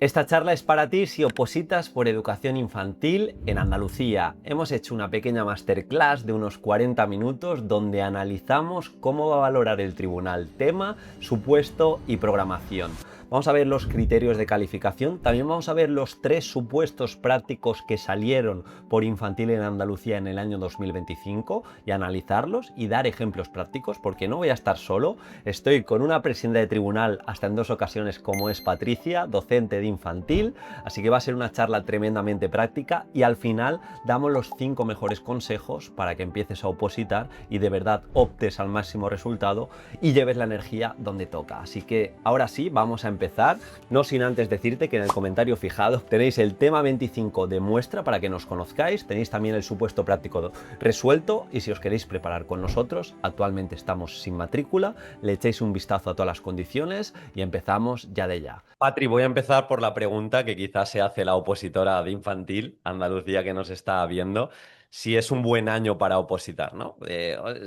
Esta charla es para ti si opositas por educación infantil en Andalucía. Hemos hecho una pequeña masterclass de unos 40 minutos donde analizamos cómo va a valorar el tribunal tema, supuesto y programación. Vamos a ver los criterios de calificación, también vamos a ver los 3 supuestos prácticos que salieron por infantil en Andalucía en el año 2025 y analizarlos y dar ejemplos prácticos, porque no voy a estar solo. Estoy con una presidenta de tribunal hasta en 2 ocasiones como es Patricia, docente de infantil, así que va a ser una charla tremendamente práctica y al final damos los 5 mejores consejos para que empieces a opositar y de verdad optes al máximo resultado y lleves la energía donde toca. Así que ahora sí, vamos a empezar, no sin antes decirte que en el comentario fijado tenéis el tema 25 de muestra para que nos conozcáis, tenéis también el supuesto práctico resuelto y si os queréis preparar con nosotros, actualmente estamos sin matrícula, le echéis un vistazo a todas las condiciones y empezamos ya de ya. Patri, voy a empezar por la pregunta que quizás se hace la opositora de infantil, Andalucía, que nos está viendo. Si es un buen año para opositar, ¿no?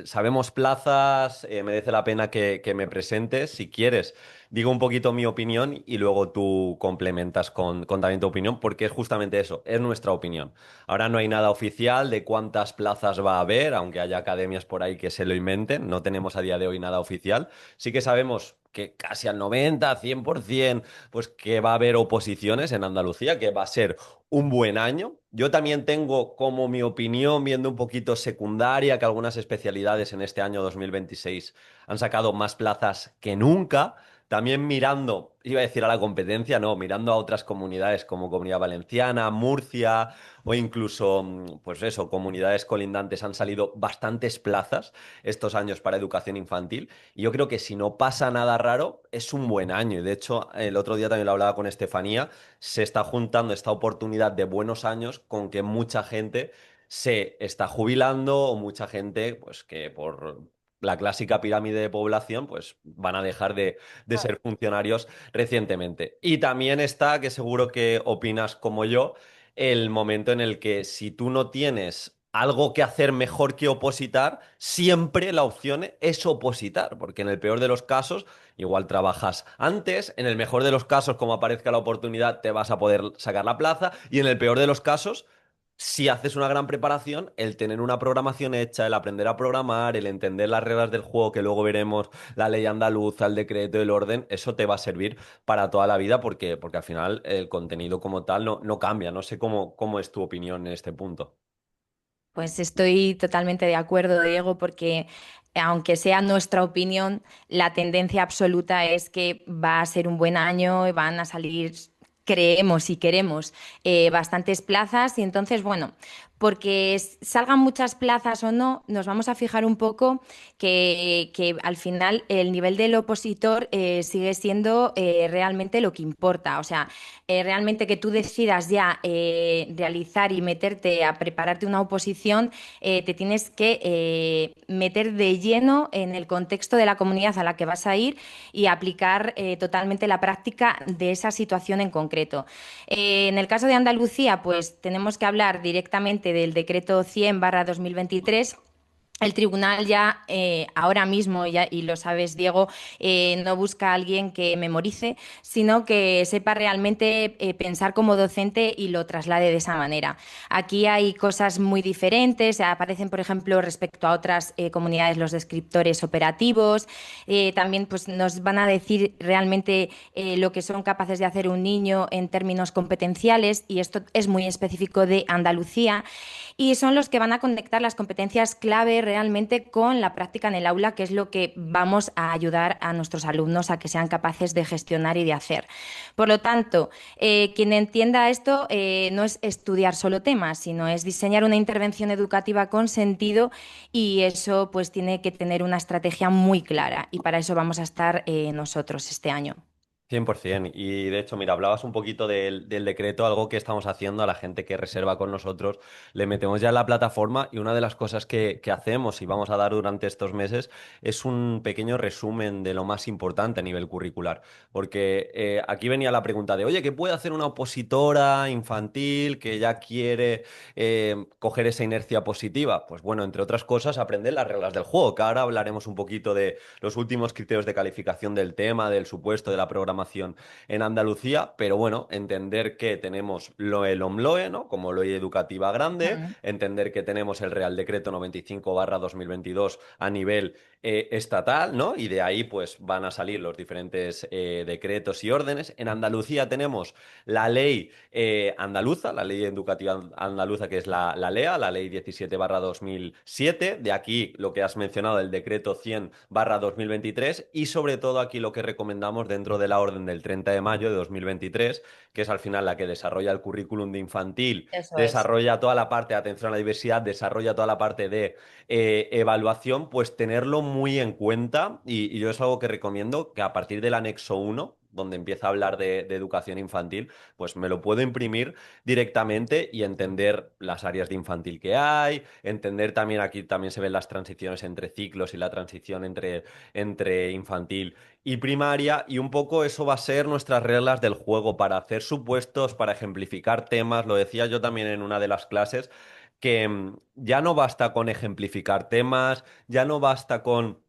Sabemos plazas, merece la pena que me presentes. Si quieres, digo un poquito mi opinión y luego tú complementas con también tu opinión, porque es justamente eso, es nuestra opinión. Ahora no hay nada oficial de cuántas plazas va a haber, aunque haya academias por ahí que se lo inventen, no tenemos a día de hoy nada oficial. Sí que sabemos que casi al 90, 100%, pues que va a haber oposiciones en Andalucía, que va a ser un buen año. Yo también tengo como mi opinión, viendo un poquito secundaria, que algunas especialidades en este año 2026 han sacado más plazas que nunca. También mirando, iba a decir a la competencia, no, mirando a otras comunidades como Comunidad Valenciana, Murcia o incluso, pues eso, comunidades colindantes han salido bastantes plazas estos años para educación infantil. Y yo creo que si no pasa nada raro, es un buen año. Y de hecho, el otro día también lo hablaba con Estefanía, se está juntando esta oportunidad de buenos años con que mucha gente se está jubilando o mucha gente, pues que por la clásica pirámide de población, pues van a dejar de ser funcionarios recientemente. Y también está, que seguro que opinas como yo, el momento en el que si tú no tienes algo que hacer mejor que opositar, siempre la opción es opositar, porque en el peor de los casos, igual trabajas antes, en el mejor de los casos, como aparezca la oportunidad, te vas a poder sacar la plaza, y en el peor de los casos, si haces una gran preparación, el tener una programación hecha, el aprender a programar, el entender las reglas del juego, que luego veremos la ley andaluza, el decreto, el orden, eso te va a servir para toda la vida porque al final el contenido como tal no cambia. No sé cómo es tu opinión en este punto. Pues estoy totalmente de acuerdo, Diego, porque aunque sea nuestra opinión, la tendencia absoluta es que va a ser un buen año, van a salir, creemos y queremos, bastantes plazas y entonces, bueno, porque salgan muchas plazas o no, nos vamos a fijar un poco que al final el nivel del opositor sigue siendo realmente lo que importa. O sea, realmente que tú decidas ya realizar y meterte a prepararte una oposición, te tienes que meter de lleno en el contexto de la comunidad a la que vas a ir y aplicar totalmente la práctica de esa situación en concreto. En el caso de Andalucía, pues tenemos que hablar directamente del decreto 100/2023. El tribunal ya ahora mismo, ya, y lo sabes, Diego, no busca a alguien que memorice, sino que sepa realmente pensar como docente y lo traslade de esa manera. Aquí hay cosas muy diferentes, aparecen, por ejemplo, respecto a otras comunidades, los descriptores operativos. También pues, nos van a decir realmente lo que son capaces de hacer un niño en términos competenciales, y esto es muy específico de Andalucía y son los que van a conectar las competencias clave realmente con la práctica en el aula, que es lo que vamos a ayudar a nuestros alumnos a que sean capaces de gestionar y de hacer. Por lo tanto, quien entienda esto no es estudiar solo temas, sino es diseñar una intervención educativa con sentido y eso pues tiene que tener una estrategia muy clara y para eso vamos a estar nosotros este año. 100%. Y de hecho, mira, hablabas un poquito del decreto, algo que estamos haciendo a la gente que reserva con nosotros. Le metemos ya en la plataforma y una de las cosas que hacemos y vamos a dar durante estos meses es un pequeño resumen de lo más importante a nivel curricular. Porque aquí venía la pregunta de, oye, ¿qué puede hacer una opositora infantil que ya quiere coger esa inercia positiva? Pues bueno, entre otras cosas, aprender las reglas del juego, que ahora hablaremos un poquito de los últimos criterios de calificación del tema, del supuesto, de la programación programación en Andalucía, pero bueno, entender que tenemos el OMLOE, ¿no? Como ley educativa grande, Mm. entender que tenemos el Real Decreto 95/2022 a nivel estatal, ¿no? Y de ahí pues van a salir los diferentes decretos y órdenes. En Andalucía tenemos la ley andaluza, la ley educativa andaluza, que es la LEA, la ley 17/2007. De aquí lo que has mencionado, el decreto 100/2023. Y sobre todo aquí lo que recomendamos dentro de la orden del 30 de mayo de 2023, que es al final la que desarrolla el currículum de infantil, Eso es. desarrolla toda la parte de atención a la diversidad, desarrolla toda la parte de evaluación, pues tenerlo muy en cuenta. Y yo es algo que recomiendo, que a partir del anexo 1, donde empieza a hablar de educación infantil, pues me lo puedo imprimir directamente y entender las áreas de infantil que hay, entender también, aquí también se ven las transiciones entre ciclos y la transición entre infantil y primaria, y un poco eso va a ser nuestras reglas del juego para hacer supuestos, para ejemplificar temas. Lo decía yo también en una de las clases, que ya no basta con ejemplificar temas, ya no basta con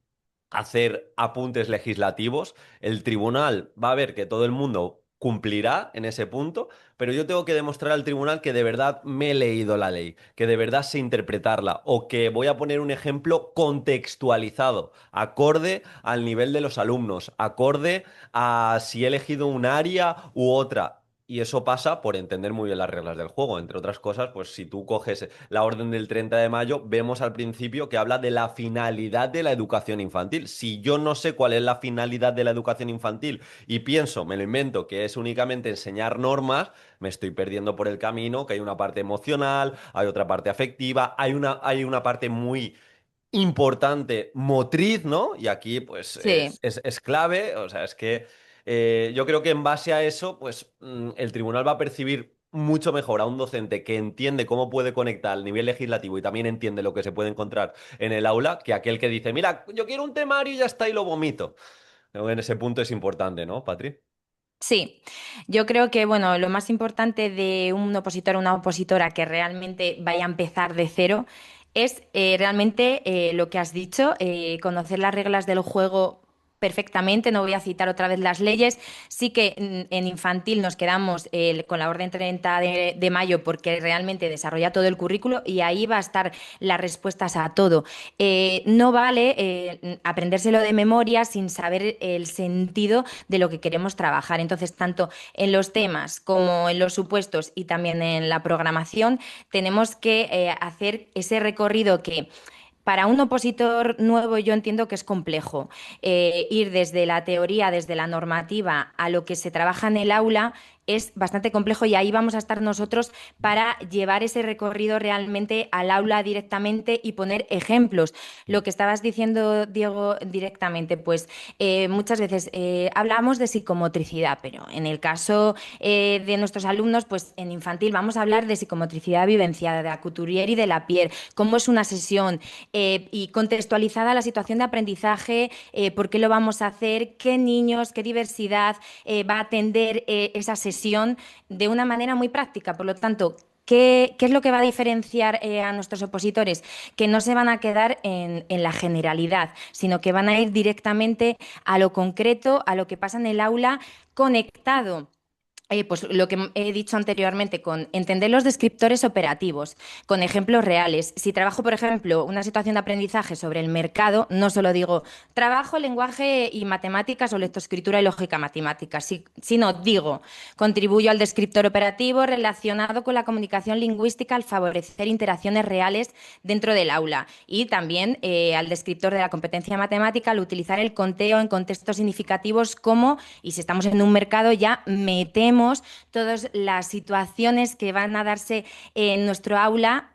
hacer apuntes legislativos. El tribunal va a ver que todo el mundo cumplirá en ese punto, pero yo tengo que demostrar al tribunal que de verdad me he leído la ley, que de verdad sé interpretarla, o que voy a poner un ejemplo contextualizado, acorde al nivel de los alumnos, acorde a si he elegido un área u otra. Y eso pasa por entender muy bien las reglas del juego. Entre otras cosas, pues si tú coges la orden del 30 de mayo, vemos al principio que habla de la finalidad de la educación infantil. Si yo no sé cuál es la finalidad de la educación infantil y pienso, me lo invento, que es únicamente enseñar normas, me estoy perdiendo por el camino, que hay una parte emocional, hay otra parte afectiva, hay una parte muy importante motriz, ¿no? Y aquí, pues, Sí. es clave. O sea, es que yo creo que en base a eso, pues, el tribunal va a percibir mucho mejor a un docente que entiende cómo puede conectar al nivel legislativo y también entiende lo que se puede encontrar en el aula, que aquel que dice, mira, yo quiero un temario y ya está y lo vomito. En ese punto es importante, ¿no, Patri? Sí, yo creo que bueno, lo más importante de un opositor o una opositora que realmente vaya a empezar de cero es realmente lo que has dicho, conocer las reglas del juego perfectamente. No voy a citar otra vez las leyes. Sí que en infantil nos quedamos con la orden 30 de mayo porque realmente desarrolla todo el currículo y ahí va a estar las respuestas a todo. No vale aprendérselo de memoria sin saber el sentido de lo que queremos trabajar. Entonces, tanto en los temas como en los supuestos y también en la programación, tenemos que hacer ese recorrido que para un opositor nuevo yo entiendo que es complejo. Ir desde la teoría, desde la normativa a lo que se trabaja en el aula es bastante complejo y ahí vamos a estar nosotros para llevar ese recorrido realmente al aula directamente y poner ejemplos. Lo que estabas diciendo, Diego, directamente, pues muchas veces hablamos de psicomotricidad, pero en el caso de nuestros alumnos, pues en infantil vamos a hablar de psicomotricidad vivenciada, de la couturier y de la Pierre, cómo es una sesión y contextualizada la situación de aprendizaje, por qué lo vamos a hacer, qué niños, qué diversidad va a atender esa sesión de una manera muy práctica. Por lo tanto, ¿qué es lo que va a diferenciar a nuestros opositores? Que no se van a quedar en la generalidad, sino que van a ir directamente a lo concreto, a lo que pasa en el aula, conectado pues lo que he dicho anteriormente, con entender los descriptores operativos, con ejemplos reales. Si trabajo, por ejemplo, una situación de aprendizaje sobre el mercado, no solo digo trabajo lenguaje y matemáticas o lectoescritura y lógica matemática, sino digo contribuyo al descriptor operativo relacionado con la comunicación lingüística al favorecer interacciones reales dentro del aula y también al descriptor de la competencia matemática al utilizar el conteo en contextos significativos como, y si estamos en un mercado ya metemos todas las situaciones que van a darse en nuestro aula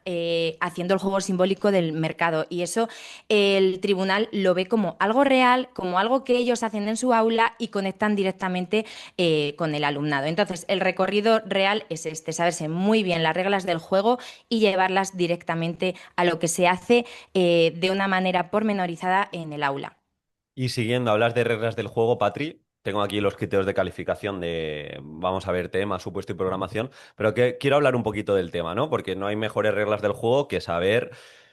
haciendo el juego simbólico del mercado. Y eso el tribunal lo ve como algo real, como algo que ellos hacen en su aula y conectan directamente con el alumnado. Entonces, el recorrido real es este, saberse muy bien las reglas del juego y llevarlas directamente a lo que se hace de una manera pormenorizada en el aula. Y siguiendo, hablas de reglas del juego, Patri. Tengo aquí los criterios de calificación de, vamos a ver, tema, supuesto y programación, pero que quiero hablar un poquito del tema, ¿no? Porque no hay mejores reglas del juego que saber.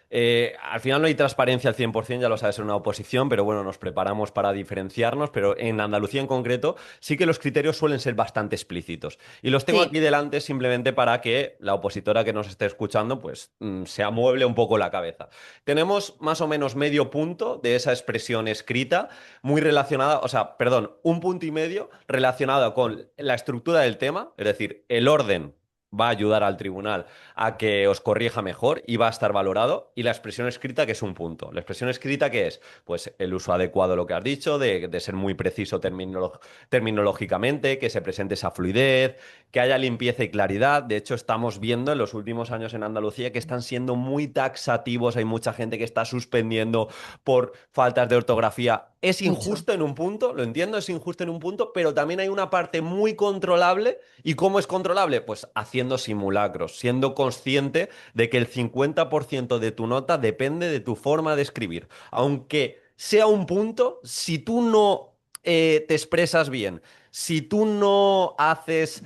Al final no hay transparencia al 100%, ya lo sabes, en una oposición, pero bueno, nos preparamos para diferenciarnos, pero en Andalucía en concreto sí que los criterios suelen ser bastante explícitos. Y los tengo aquí Sí, delante simplemente para que la opositora que nos esté escuchando pues se amueble un poco la cabeza. Tenemos más o menos medio punto de esa expresión escrita, muy relacionada, o sea, perdón, un punto y medio relacionado con la estructura del tema, es decir, el orden va a ayudar al tribunal a que os corrija mejor y va a estar valorado. Y la expresión escrita, que es un punto. La expresión escrita, ¿qué es? Pues el uso adecuado de lo que has dicho, de ser muy preciso terminológicamente, que se presente esa fluidez, que haya limpieza y claridad. De hecho, estamos viendo en los últimos años en Andalucía que están siendo muy taxativos. Hay mucha gente que está suspendiendo por faltas de ortografía. Es mucho. injusto en un punto, lo entiendo, es injusto en un punto, pero también hay una parte muy controlable. ¿Y cómo es controlable? Pues haciendo simulacros, siendo consciente de que el 50% de tu nota depende de tu forma de escribir. Aunque sea un punto, si tú no te expresas bien, si tú no haces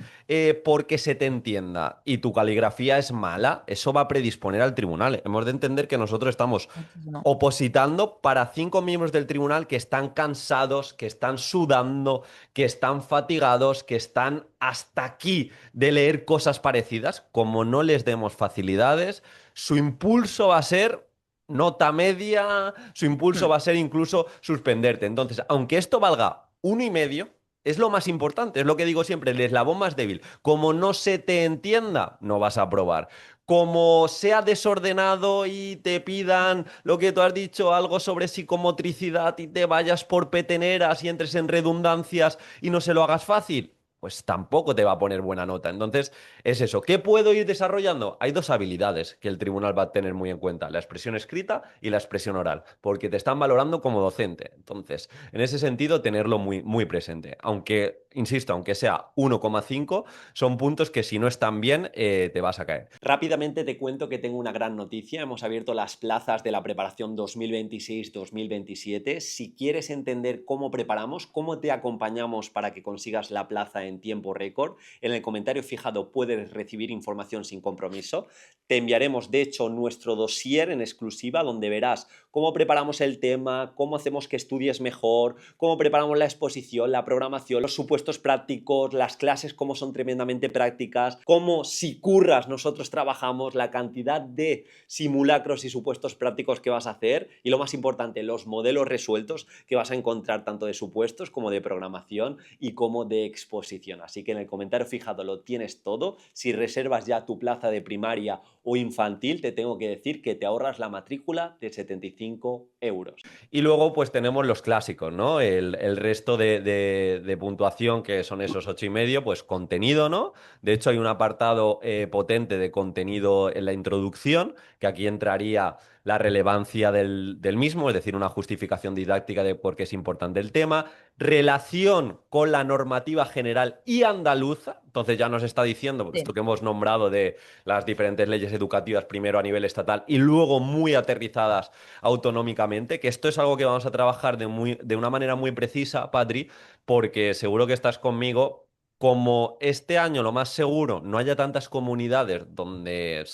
porque se te entienda y tu caligrafía es mala, eso va a predisponer al tribunal. Hemos de entender que nosotros estamos No. opositando para 5 miembros del tribunal que están cansados, que están sudando, que están fatigados, que están hasta aquí de leer cosas parecidas. Como no les demos facilidades, su impulso va a ser nota media, su impulso Mm. va a ser incluso suspenderte. Entonces, aunque esto valga 1,5, es lo más importante, es lo que digo siempre, el eslabón más débil. Como no se te entienda, no vas a aprobar. Como sea desordenado y te pidan lo que tú has dicho, algo sobre psicomotricidad y te vayas por peteneras y entres en redundancias y no se lo hagas fácil, pues tampoco te va a poner buena nota. Entonces, es eso. ¿Qué puedo ir desarrollando? Hay dos habilidades que el tribunal va a tener muy en cuenta, la expresión escrita y la expresión oral, porque te están valorando como docente. Entonces, en ese sentido, tenerlo muy, muy presente. Aunque, insisto, aunque sea 1,5, son puntos que si no están bien, te vas a caer. Rápidamente te cuento que tengo una gran noticia. Hemos abierto las plazas de la preparación 2026-2027. Si quieres entender cómo preparamos, cómo te acompañamos para que consigas la plaza en tiempo récord, en el comentario fijado puedes recibir información sin compromiso. Te enviaremos, de hecho, nuestro dossier en exclusiva donde verás cómo preparamos el tema, cómo hacemos que estudies mejor, cómo preparamos la exposición, la programación, los supuestos prácticos, las clases cómo son tremendamente prácticas, cómo si curras nosotros trabajamos, la cantidad de simulacros y supuestos prácticos que vas a hacer y lo más importante, los modelos resueltos que vas a encontrar tanto de supuestos como de programación y como de exposición. Así que en el comentario fijado lo tienes todo. Si reservas ya tu plaza de primaria o infantil, te tengo que decir que te ahorras la matrícula de 75 euros. Y luego pues tenemos los clásicos, ¿no? El resto de puntuación que son esos 8,5, pues contenido, ¿no? De hecho hay un apartado potente de contenido en la introducción, que aquí entraría la relevancia del mismo, es decir, una justificación didáctica de por qué es importante el tema, relación con la normativa general y andaluza, entonces ya nos está diciendo esto Sí. que hemos nombrado de las diferentes leyes educativas, primero a nivel estatal y luego muy aterrizadas autonómicamente, que esto es algo que vamos a trabajar de una manera muy precisa, Patri, porque seguro que estás conmigo. Como este año lo más seguro no haya tantas comunidades donde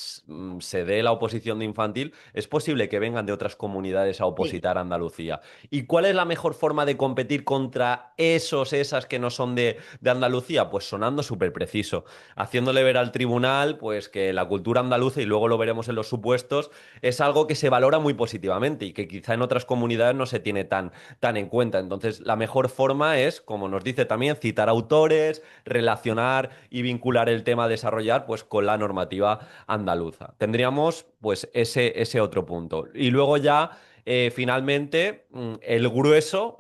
se dé la oposición de infantil, es posible que vengan de otras comunidades a Sí. opositar a Andalucía. ¿Y cuál es la mejor forma de competir contra esas que no son de Andalucía? Pues sonando súper preciso, haciéndole ver al tribunal pues que la cultura andaluza, y luego lo veremos en los supuestos, es algo que se valora muy positivamente y que quizá en otras comunidades no se tiene tan en cuenta. Entonces, la mejor forma es, como nos dice también, citar autores, relacionar y vincular el tema a desarrollar pues con la normativa andaluza. Tendríamos pues ese otro punto. Y luego ya finalmente, el grueso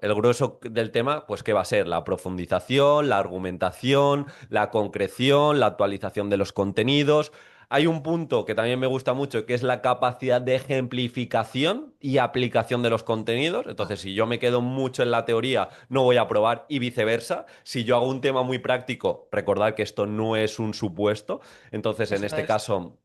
del tema, pues ¿qué va a ser? La profundización, la argumentación, la concreción, la actualización de los contenidos. Hay un punto que también me gusta mucho, que es la capacidad de ejemplificación y aplicación de los contenidos. Entonces, si yo me quedo mucho en la teoría, no voy a probar y viceversa. Si yo hago un tema muy práctico, recordad que esto no es un supuesto. Entonces, en Eso este es. caso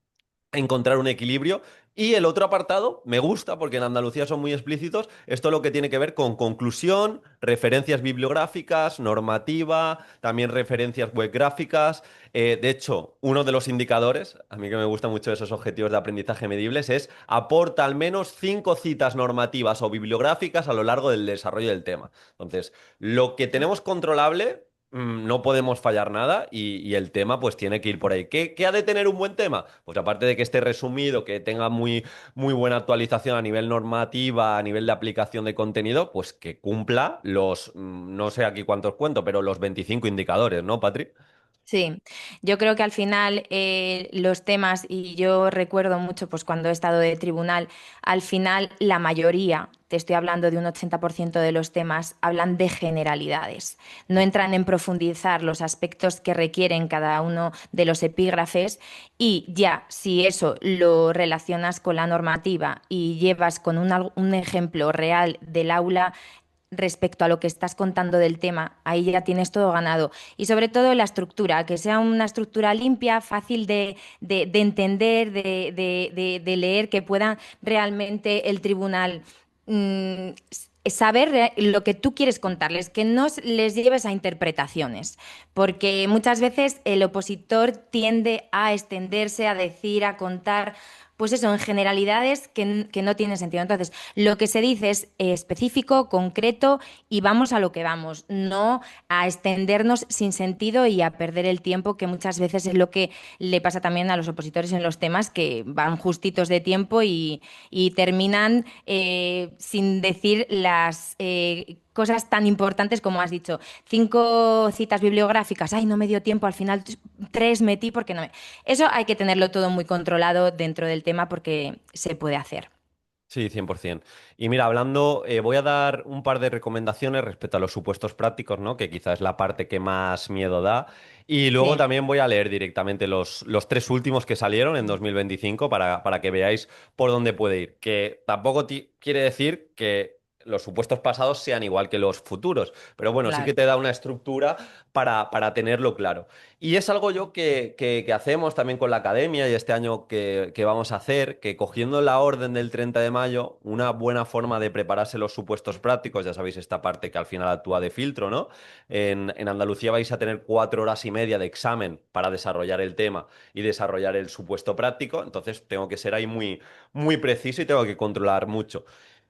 encontrar un equilibrio. Y el otro apartado me gusta porque en Andalucía son muy explícitos, esto lo que tiene que ver con conclusión, referencias bibliográficas, normativa, también referencias web gráficas. De hecho, uno de los indicadores, a mí que me gustan mucho esos objetivos de aprendizaje medibles, es aporta al menos 5 citas normativas o bibliográficas a lo largo del desarrollo del tema. Entonces, lo que tenemos controlable no podemos fallar nada y el tema pues tiene que ir por ahí. ¿Qué ha de tener un buen tema? Pues aparte de que esté resumido, que tenga muy buena actualización a nivel normativa, a nivel de aplicación de contenido, pues que cumpla no sé aquí cuántos cuento, pero los 25 indicadores, ¿no, Patri? Sí, yo creo que al final los temas, y yo recuerdo mucho pues cuando he estado de tribunal, al final la mayoría, te estoy hablando de un 80% de los temas, hablan de generalidades. No entran en profundizar los aspectos que requieren cada uno de los epígrafes y ya, si eso lo relacionas con la normativa y llevas con un ejemplo real del aula, respecto a lo que estás contando del tema, ahí ya tienes todo ganado. Y sobre todo la estructura, que sea una estructura limpia, fácil de entender, de leer, que pueda realmente el tribunal saber lo que tú quieres contarles, que no les lleves a interpretaciones, porque muchas veces el opositor tiende a extenderse, a decir, a contar. Pues eso, en generalidades que no tienen sentido. Entonces, lo que se dice es específico, concreto y vamos a lo que vamos, no a extendernos sin sentido y a perder el tiempo, que muchas veces es lo que le pasa también a los opositores en los temas, que van justitos de tiempo y terminan sin decir las cosas tan importantes como has dicho. 5 citas bibliográficas, ay, no me dio tiempo, al final 3 metí porque no me... Eso hay que tenerlo todo muy controlado dentro del tema porque se puede hacer. Sí, 100%. Y mira, hablando, voy a dar un par de recomendaciones respecto a los supuestos prácticos, ¿no? Que quizás es la parte que más miedo da. Y luego Sí. también voy a leer directamente los tres últimos que salieron en 2025 para que veáis por dónde puede ir. Que tampoco quiere decir que los supuestos pasados sean igual que los futuros, pero bueno, sí que Claro. te da una estructura para tenerlo claro. Y es algo yo que hacemos también con la academia y este año que vamos a hacer, que cogiendo la orden del 30 de mayo, una buena forma de prepararse los supuestos prácticos, ya sabéis esta parte que al final actúa de filtro, ¿no? En Andalucía vais a tener 4 horas y media de examen para desarrollar el tema y desarrollar el supuesto práctico, entonces tengo que ser ahí muy preciso y tengo que controlar mucho.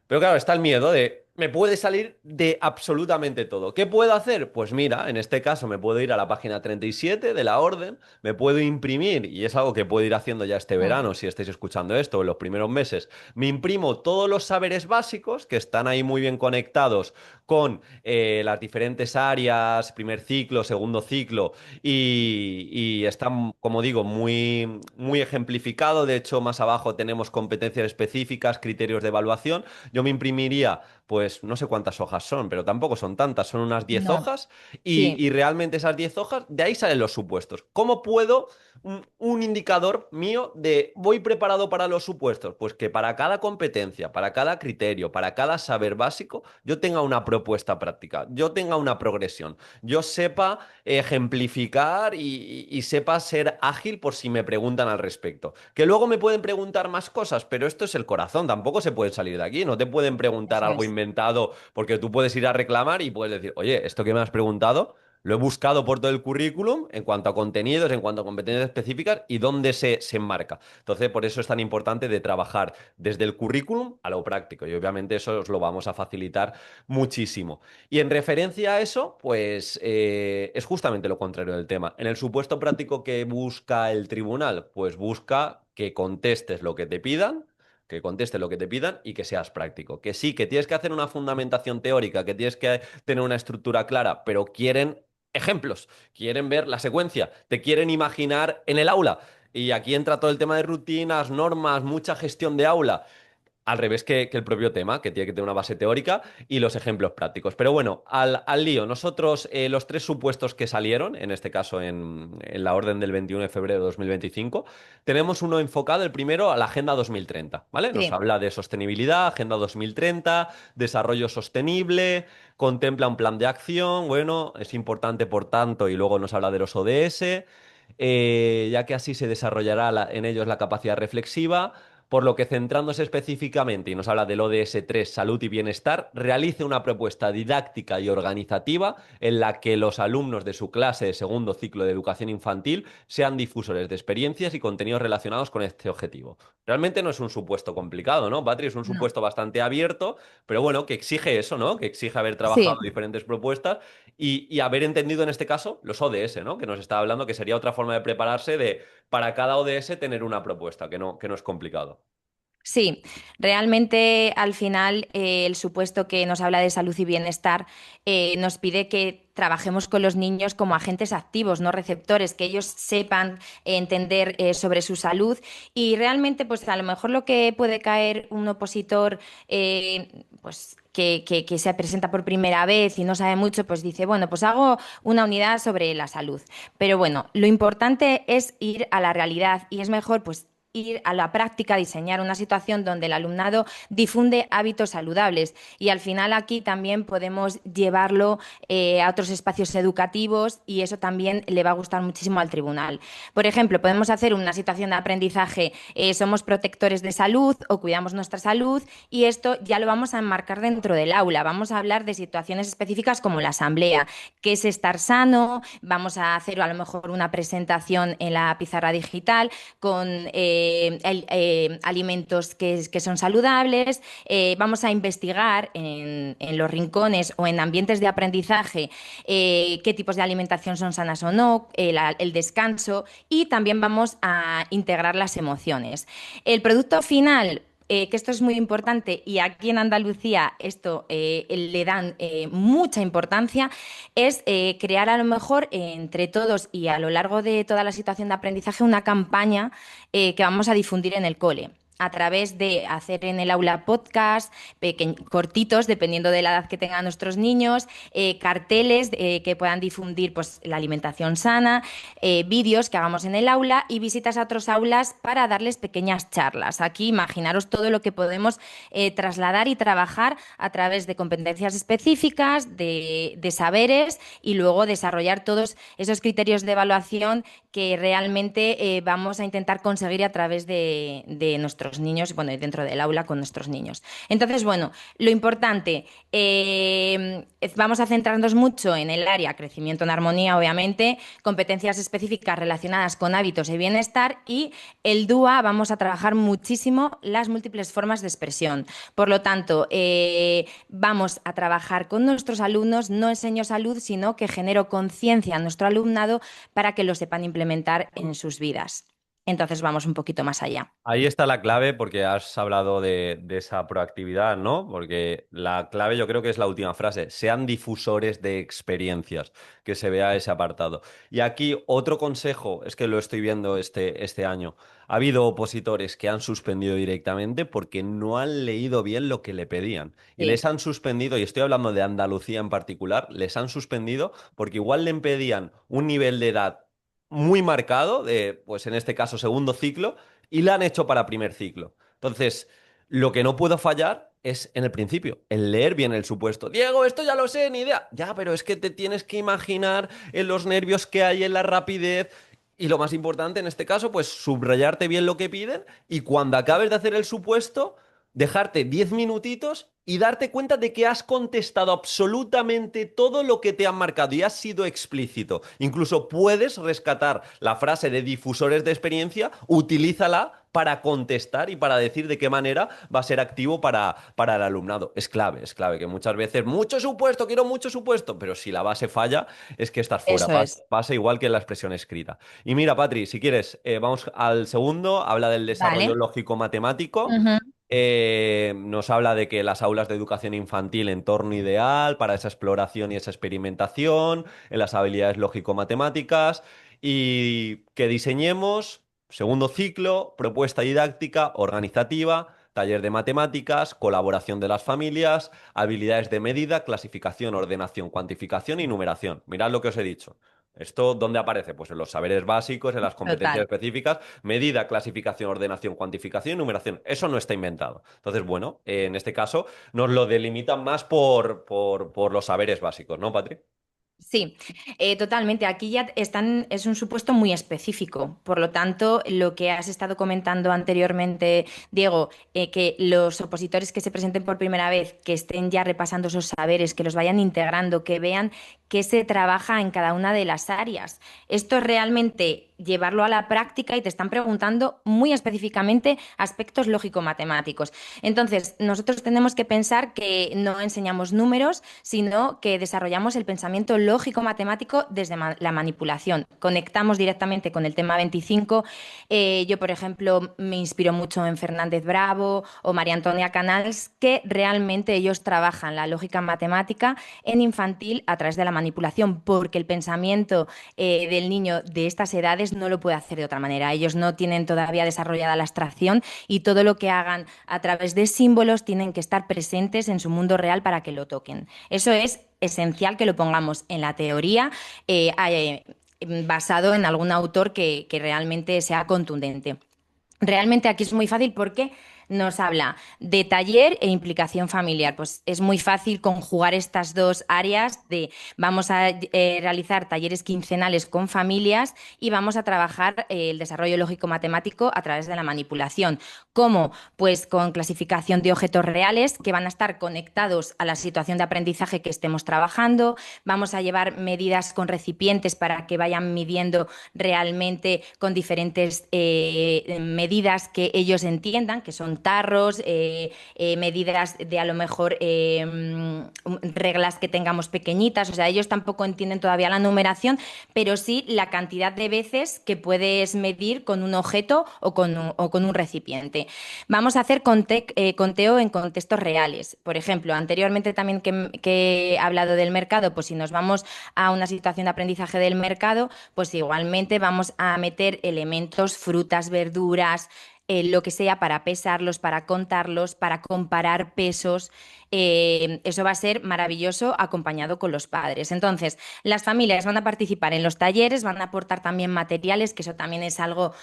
Pero claro, está el miedo de, me puede salir de absolutamente todo. ¿Qué puedo hacer? Pues mira, en este caso me puedo ir a la página 37 de la orden, me puedo imprimir, y es algo que puedo ir haciendo ya este Mm. verano, si estáis escuchando esto, en los primeros meses, me imprimo todos los saberes básicos que están ahí muy bien conectados con las diferentes áreas, primer ciclo, segundo ciclo, y están, como digo, muy ejemplificado. De hecho, más abajo tenemos competencias específicas, criterios de evaluación. Yo me imprimiría, pues no sé cuántas hojas son, pero tampoco son tantas, son unas 10 No, hojas sí, y realmente esas 10 hojas, de ahí salen los supuestos. ¿Cómo puedo, un indicador mío de voy preparado para los supuestos? Pues que para cada competencia, para cada criterio, para cada saber básico, yo tenga una propuesta práctica, yo tenga una progresión, yo sepa ejemplificar y sepa ser ágil por si me preguntan al respecto. Que luego me pueden preguntar más cosas, pero esto es el corazón, tampoco se puede salir de aquí, no te pueden preguntar eso algo es. inventado porque tú puedes ir a reclamar y puedes decir, oye, esto que me has preguntado lo he buscado por todo el currículum en cuanto a contenidos, en cuanto a competencias específicas y dónde se enmarca. Entonces, por eso es tan importante de trabajar desde el currículum a lo práctico y obviamente eso os lo vamos a facilitar muchísimo. Y en referencia a eso, pues es justamente lo contrario del tema. En el supuesto práctico que busca el tribunal, pues busca que contestes lo que te pidan, que contestes lo que te pidan y que seas práctico. Que sí, que tienes que hacer una fundamentación teórica, que tienes que tener una estructura clara, pero quieren ejemplos, quieren ver la secuencia, te quieren imaginar en el aula. Y aquí entra todo el tema de rutinas, normas, mucha gestión de aula. Al revés que el propio tema, que tiene que tener una base teórica y los ejemplos prácticos. Pero bueno, al lío. Nosotros, los tres supuestos que salieron, en este caso en la orden del 21 de febrero de 2025, tenemos uno enfocado, el primero, a la Agenda 2030, ¿vale? Nos Sí. habla de sostenibilidad, Agenda 2030, desarrollo sostenible, contempla un plan de acción, bueno, es importante por tanto, y luego nos habla de los ODS. ya que así se desarrollará en ellos la capacidad reflexiva, por lo que centrándose específicamente, y nos habla del ODS 3, salud y bienestar, realice una propuesta didáctica y organizativa en la que los alumnos de su clase de segundo ciclo de educación infantil sean difusores de experiencias y contenidos relacionados con este objetivo. Realmente no es un supuesto complicado, ¿no, Patri? Es un No. supuesto bastante abierto, pero bueno, que exige eso, ¿no? Que exige haber trabajado Sí. diferentes propuestas y haber entendido en este caso los ODS, ¿no? Que nos estaba hablando que sería otra forma de prepararse de para cada ODS tener una propuesta, que no es complicado. Sí, realmente al final el supuesto que nos habla de salud y bienestar nos pide que trabajemos con los niños como agentes activos, no receptores, que ellos sepan entender sobre su salud y realmente pues a lo mejor lo que puede caer un opositor pues que se presenta por primera vez y no sabe mucho, pues dice, bueno, pues hago una unidad sobre la salud. Pero bueno, lo importante es ir a la realidad y es mejor pues ir a la práctica, diseñar una situación donde el alumnado difunde hábitos saludables y al final aquí también podemos llevarlo a otros espacios educativos y eso también le va a gustar muchísimo al tribunal. Por ejemplo, podemos hacer una situación de aprendizaje, somos protectores de salud o cuidamos nuestra salud y esto ya lo vamos a enmarcar dentro del aula. Vamos a hablar de situaciones específicas como la asamblea, qué es estar sano, vamos a hacer a lo mejor una presentación en la pizarra digital con alimentos que son saludables, vamos a investigar en los rincones o en ambientes de aprendizaje qué tipos de alimentación son sanas o no, el descanso y también vamos a integrar las emociones. El producto final que esto es muy importante y aquí en Andalucía esto le dan mucha importancia, es crear a lo mejor entre todos y a lo largo de toda la situación de aprendizaje una campaña que vamos a difundir en el cole a través de hacer en el aula podcast, cortitos, dependiendo de la edad que tengan nuestros niños, carteles que puedan difundir pues, la alimentación sana, vídeos que hagamos en el aula y visitas a otros aulas para darles pequeñas charlas. Aquí imaginaros todo lo que podemos trasladar y trabajar a través de competencias específicas, de saberes y luego desarrollar todos esos criterios de evaluación que realmente vamos a intentar conseguir a través de nuestros niños, bueno, y dentro del aula con nuestros niños. Entonces, bueno, lo importante, vamos a centrarnos mucho en el área crecimiento en armonía, obviamente, competencias específicas relacionadas con hábitos y bienestar y el DUA vamos a trabajar muchísimo las múltiples formas de expresión. Por lo tanto, vamos a trabajar con nuestros alumnos, no enseño salud, sino que genero conciencia en nuestro alumnado para que lo sepan implementar en sus vidas. Entonces vamos un poquito más allá. Ahí está la clave porque has hablado de esa proactividad, ¿no? Porque la clave yo creo que es la última frase, sean difusores de experiencias, que se vea ese apartado. Y aquí otro consejo, es que lo estoy viendo este año, ha habido opositores que han suspendido directamente porque no han leído bien lo que le pedían. Y les Sí, han suspendido, y estoy hablando de Andalucía en particular, les han suspendido porque igual le pedían un nivel de edad muy marcado, de, pues en este caso segundo ciclo, y la han hecho para primer ciclo. Entonces, lo que no puedo fallar es en el principio, el leer bien el supuesto. Diego, esto ya lo sé, ni idea. Ya, pero es que te tienes que imaginar en los nervios que hay, en la rapidez. Y lo más importante en este caso, pues subrayarte bien lo que piden y cuando acabes de hacer el supuesto, dejarte 10 minutitos y darte cuenta de que has contestado absolutamente todo lo que te han marcado y has sido explícito. Incluso puedes rescatar la frase de difusores de experiencia, utilízala para contestar y para decir de qué manera va a ser activo para el alumnado. Es clave, que muchas veces, mucho supuesto, quiero mucho supuesto, pero si la base falla, es que estás fuera. eso es. Pasa igual que en la expresión escrita. Y mira, Patri, si quieres, vamos al segundo, habla del desarrollo Vale. lógico-matemático. Ujú. Nos habla de que las aulas de educación infantil, entorno ideal para esa exploración y esa experimentación, en las habilidades lógico-matemáticas, y que diseñemos, segundo ciclo, propuesta didáctica, organizativa, taller de matemáticas, colaboración de las familias, habilidades de medida, clasificación, ordenación, cuantificación y numeración. Mirad lo que os he dicho. ¿Esto dónde aparece? Pues en los saberes básicos, en las competencias Total. específicas, medida, clasificación, ordenación, cuantificación y numeración. Eso no está inventado. Entonces, bueno, en este caso nos lo delimitan más por los saberes básicos, ¿no, Patri? Sí, totalmente. Aquí ya están, es un supuesto muy específico. Por lo tanto, lo que has estado comentando anteriormente, Diego, que los opositores que se presenten por primera vez, que estén ya repasando esos saberes, que los vayan integrando, que vean qué se trabaja en cada una de las áreas. Esto es realmente llevarlo a la práctica y te están preguntando muy específicamente aspectos lógico-matemáticos. Entonces, nosotros tenemos que pensar que no enseñamos números, sino que desarrollamos el pensamiento lógico-matemático desde la manipulación. Conectamos directamente con el tema 25. Yo, por ejemplo, me inspiro mucho en Fernández Bravo o María Antonia Canals, que realmente ellos trabajan la lógica matemática en infantil a través de la manipulación, porque el pensamiento del niño de estas edades no lo puede hacer de otra manera. Ellos no tienen todavía desarrollada la abstracción y todo lo que hagan a través de símbolos tienen que estar presentes en su mundo real para que lo toquen. Eso es esencial que lo pongamos en la teoría basado en algún autor que realmente sea contundente. Realmente aquí es muy fácil porque nos habla de taller e implicación familiar. Pues es muy fácil conjugar estas dos áreas de vamos a realizar talleres quincenales con familias y vamos a trabajar el desarrollo lógico-matemático a través de la manipulación. ¿Cómo? Pues con clasificación de objetos reales que van a estar conectados a la situación de aprendizaje que estemos trabajando. Vamos a llevar medidas con recipientes para que vayan midiendo realmente con diferentes medidas que ellos entiendan, que son tarros, medidas de a lo mejor reglas que tengamos pequeñitas, o sea, ellos tampoco entienden todavía la numeración, pero sí la cantidad de veces que puedes medir con un objeto o con un recipiente. Vamos a hacer conteo en contextos reales. Por ejemplo, anteriormente también que he hablado del mercado, pues si nos vamos a una situación de aprendizaje del mercado, pues igualmente vamos a meter elementos, frutas, verduras, lo que sea para pesarlos, para contarlos, para comparar pesos. Eso va a ser maravilloso acompañado con los padres. Entonces, las familias van a participar en los talleres, van a aportar también materiales, que eso también es algo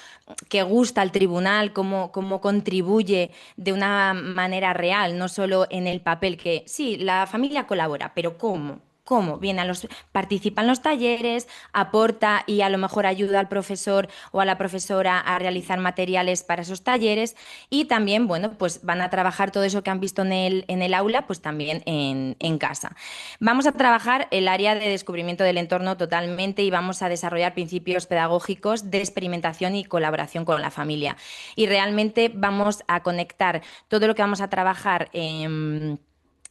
que gusta al tribunal, cómo contribuye de una manera real, no solo en el papel, que sí, la familia colabora, pero ¿cómo? ¿Cómo? Viene participa en los talleres, aporta y a lo mejor ayuda al profesor o a la profesora a realizar materiales para esos talleres y también, bueno, pues van a trabajar todo eso que han visto en el aula, pues también en casa. Vamos a trabajar el área de descubrimiento del entorno totalmente y vamos a desarrollar principios pedagógicos de experimentación y colaboración con la familia. Y realmente vamos a conectar todo lo que vamos a trabajar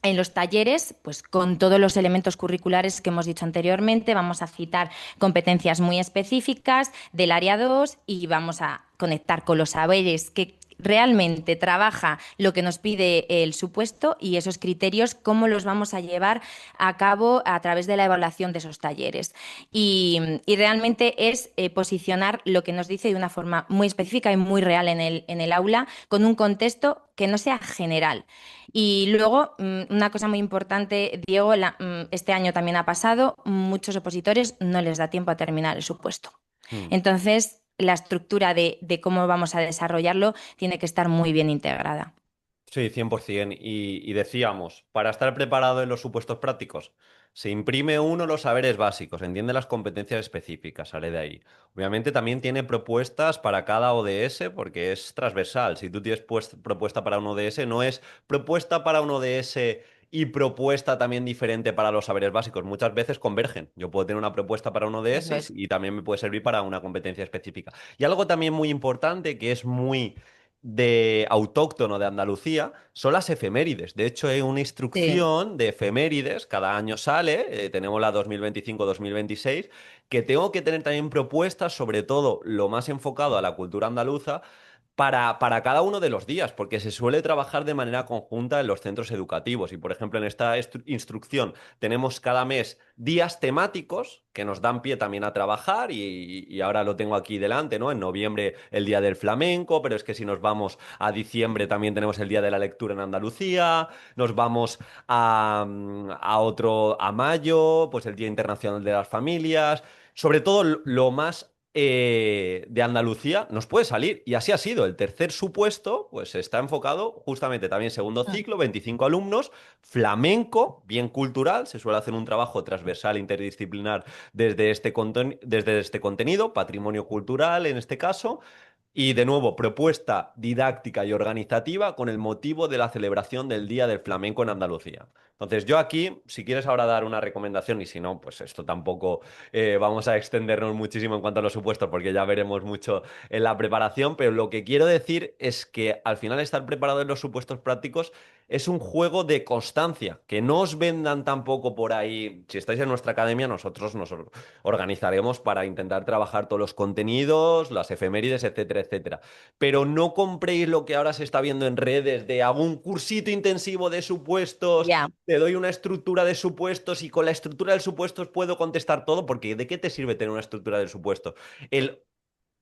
en los talleres, pues con todos los elementos curriculares que hemos dicho anteriormente, vamos a citar competencias muy específicas del área 2 y vamos a conectar con los saberes que realmente trabaja lo que nos pide el supuesto y esos criterios, cómo los vamos a llevar a cabo a través de la evaluación de esos talleres. Y realmente es posicionar lo que nos dice de una forma muy específica y muy real en el aula, con un contexto que no sea general. Y luego, una cosa muy importante, Diego, este año también ha pasado, muchos opositores no les da tiempo a terminar el supuesto. Hmm. Entonces, la estructura de cómo vamos a desarrollarlo tiene que estar muy bien integrada. Sí, 100%. Y decíamos, para estar preparado en los supuestos prácticos, se imprime uno los saberes básicos, entiende las competencias específicas, sale de ahí. Obviamente también tiene propuestas para cada ODS porque es transversal. Si tú tienes propuesta para un ODS, no es propuesta para un ODS y propuesta también diferente para los saberes básicos. Muchas veces convergen. Yo puedo tener una propuesta para un Eso ODS es. y también me puede servir para una competencia específica. Y algo también muy importante que es muy de autóctono de Andalucía son las efemérides. De hecho, hay una Sí. instrucción de efemérides, cada año sale, tenemos la 2025-2026, que tengo que tener también propuestas, sobre todo lo más enfocado a la cultura andaluza, para cada uno de los días, porque se suele trabajar de manera conjunta en los centros educativos. Y, por ejemplo, en esta instrucción tenemos cada mes días temáticos que nos dan pie también a trabajar y ahora lo tengo aquí delante, ¿no? En noviembre el Día del Flamenco, pero es que si nos vamos a diciembre también tenemos el Día de la Lectura en Andalucía, nos vamos a otro, a mayo, pues el Día Internacional de las Familias. Sobre todo lo más de Andalucía nos puede salir. Y así ha sido. El tercer supuesto, pues está enfocado justamente también segundo Mm. ciclo, 25 alumnos, flamenco, bien cultural. Se suele hacer un trabajo transversal interdisciplinar desde este contenido, patrimonio cultural en este caso. Y de nuevo, propuesta didáctica y organizativa con el motivo de la celebración del Día del Flamenco en Andalucía. Entonces, yo aquí, si quieres ahora dar una recomendación, y si no, pues esto tampoco vamos a extendernos muchísimo en cuanto a los supuestos, porque ya veremos mucho en la preparación, pero lo que quiero decir es que al final estar preparado en los supuestos prácticos es un juego de constancia, que no os vendan tampoco por ahí. Si estáis en nuestra academia, nosotros nos organizaremos para intentar trabajar todos los contenidos, las efemérides, etcétera, etcétera. Pero no compréis lo que ahora se está viendo en redes de hago un cursito intensivo de supuestos, Ya, te doy una estructura de supuestos y con la estructura de supuestos puedo contestar todo, porque ¿de qué te sirve tener una estructura de supuesto? El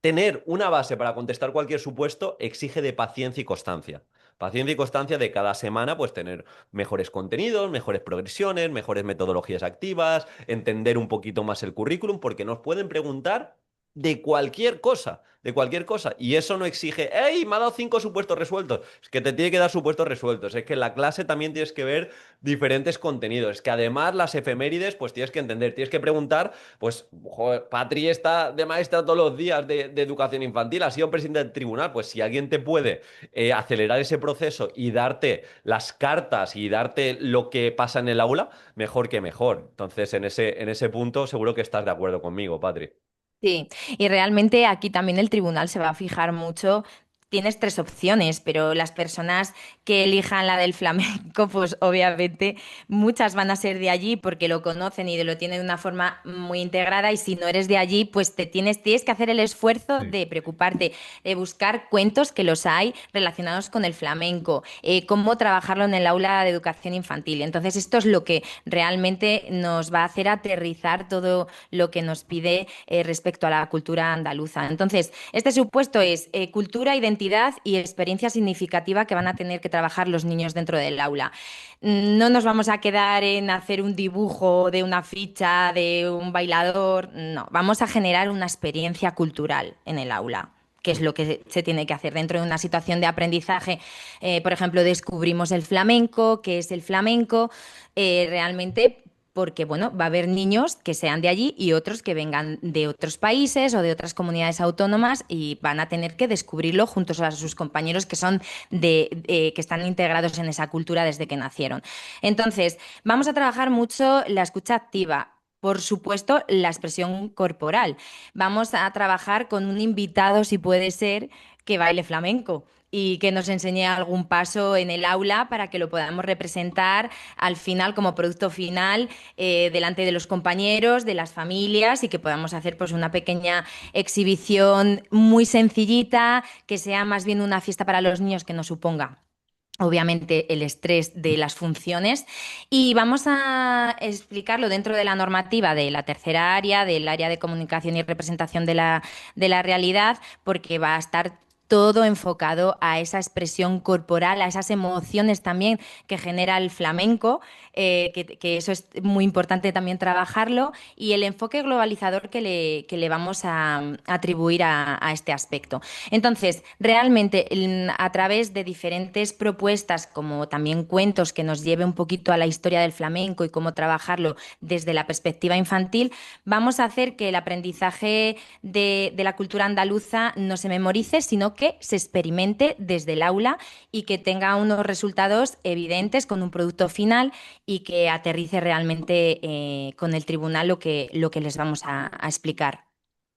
tener una base para contestar cualquier supuesto exige de paciencia y constancia. Paciencia y constancia de cada semana, pues tener mejores contenidos, mejores progresiones, mejores metodologías activas, entender un poquito más el currículum, porque nos pueden preguntar de cualquier cosa, de cualquier cosa. Y eso no exige, ¡hey! Me ha dado 5 supuestos resueltos. Es que te tiene que dar supuestos resueltos. Es que en la clase también tienes que ver diferentes contenidos. Es que además las efemérides, pues tienes que entender, tienes que preguntar, pues, joder, Patri está de maestra todos los días de educación infantil, ha sido presidente del tribunal, pues si alguien te puede acelerar ese proceso y darte las cartas y darte lo que pasa en el aula, mejor que mejor. Entonces, en ese punto seguro que estás de acuerdo conmigo, Patri. sí, y realmente aquí también el tribunal se va a fijar mucho. Tienes tres opciones, pero las personas que elijan la del flamenco, pues obviamente muchas van a ser de allí porque lo conocen y lo tienen de una forma muy integrada. Y si no eres de allí, pues tienes que hacer el esfuerzo Sí. de preocuparte, de buscar cuentos que los hay relacionados con el flamenco, cómo trabajarlo en el aula de educación infantil. Entonces, esto es lo que realmente nos va a hacer aterrizar todo lo que nos pide respecto a la cultura andaluza. Entonces, este supuesto es cultura, identidad y experiencia significativa que van a tener que trabajar los niños dentro del aula. No nos vamos a quedar en hacer un dibujo de una ficha, de un bailador, no, vamos a generar una experiencia cultural en el aula, que es lo que se tiene que hacer dentro de una situación de aprendizaje. Por ejemplo, descubrimos el flamenco, qué es el flamenco, realmente porque bueno, va a haber niños que sean de allí y otros que vengan de otros países o de otras comunidades autónomas y van a tener que descubrirlo juntos a sus compañeros que son que están integrados en esa cultura desde que nacieron. Entonces, vamos a trabajar mucho la escucha activa. Por supuesto, la expresión corporal. Vamos a trabajar con un invitado, si puede ser, que baile flamenco y que nos enseñe algún paso en el aula para que lo podamos representar al final como producto final delante de los compañeros, de las familias y que podamos hacer pues una pequeña exhibición muy sencillita, que sea más bien una fiesta para los niños que no suponga obviamente el estrés de las funciones y vamos a explicarlo dentro de la normativa de la tercera área, del área de comunicación y representación de la realidad, porque va a estar todo enfocado a esa expresión corporal, a esas emociones también que genera el flamenco, que eso es muy importante también trabajarlo, y el enfoque globalizador que le vamos a atribuir a este aspecto. Entonces, realmente a través de diferentes propuestas, como también cuentos que nos lleve un poquito a la historia del flamenco y cómo trabajarlo desde la perspectiva infantil, vamos a hacer que el aprendizaje de la cultura andaluza no se memorice, sino que se experimente desde el aula y que tenga unos resultados evidentes con un producto final y que aterrice realmente con el tribunal lo que les vamos a explicar.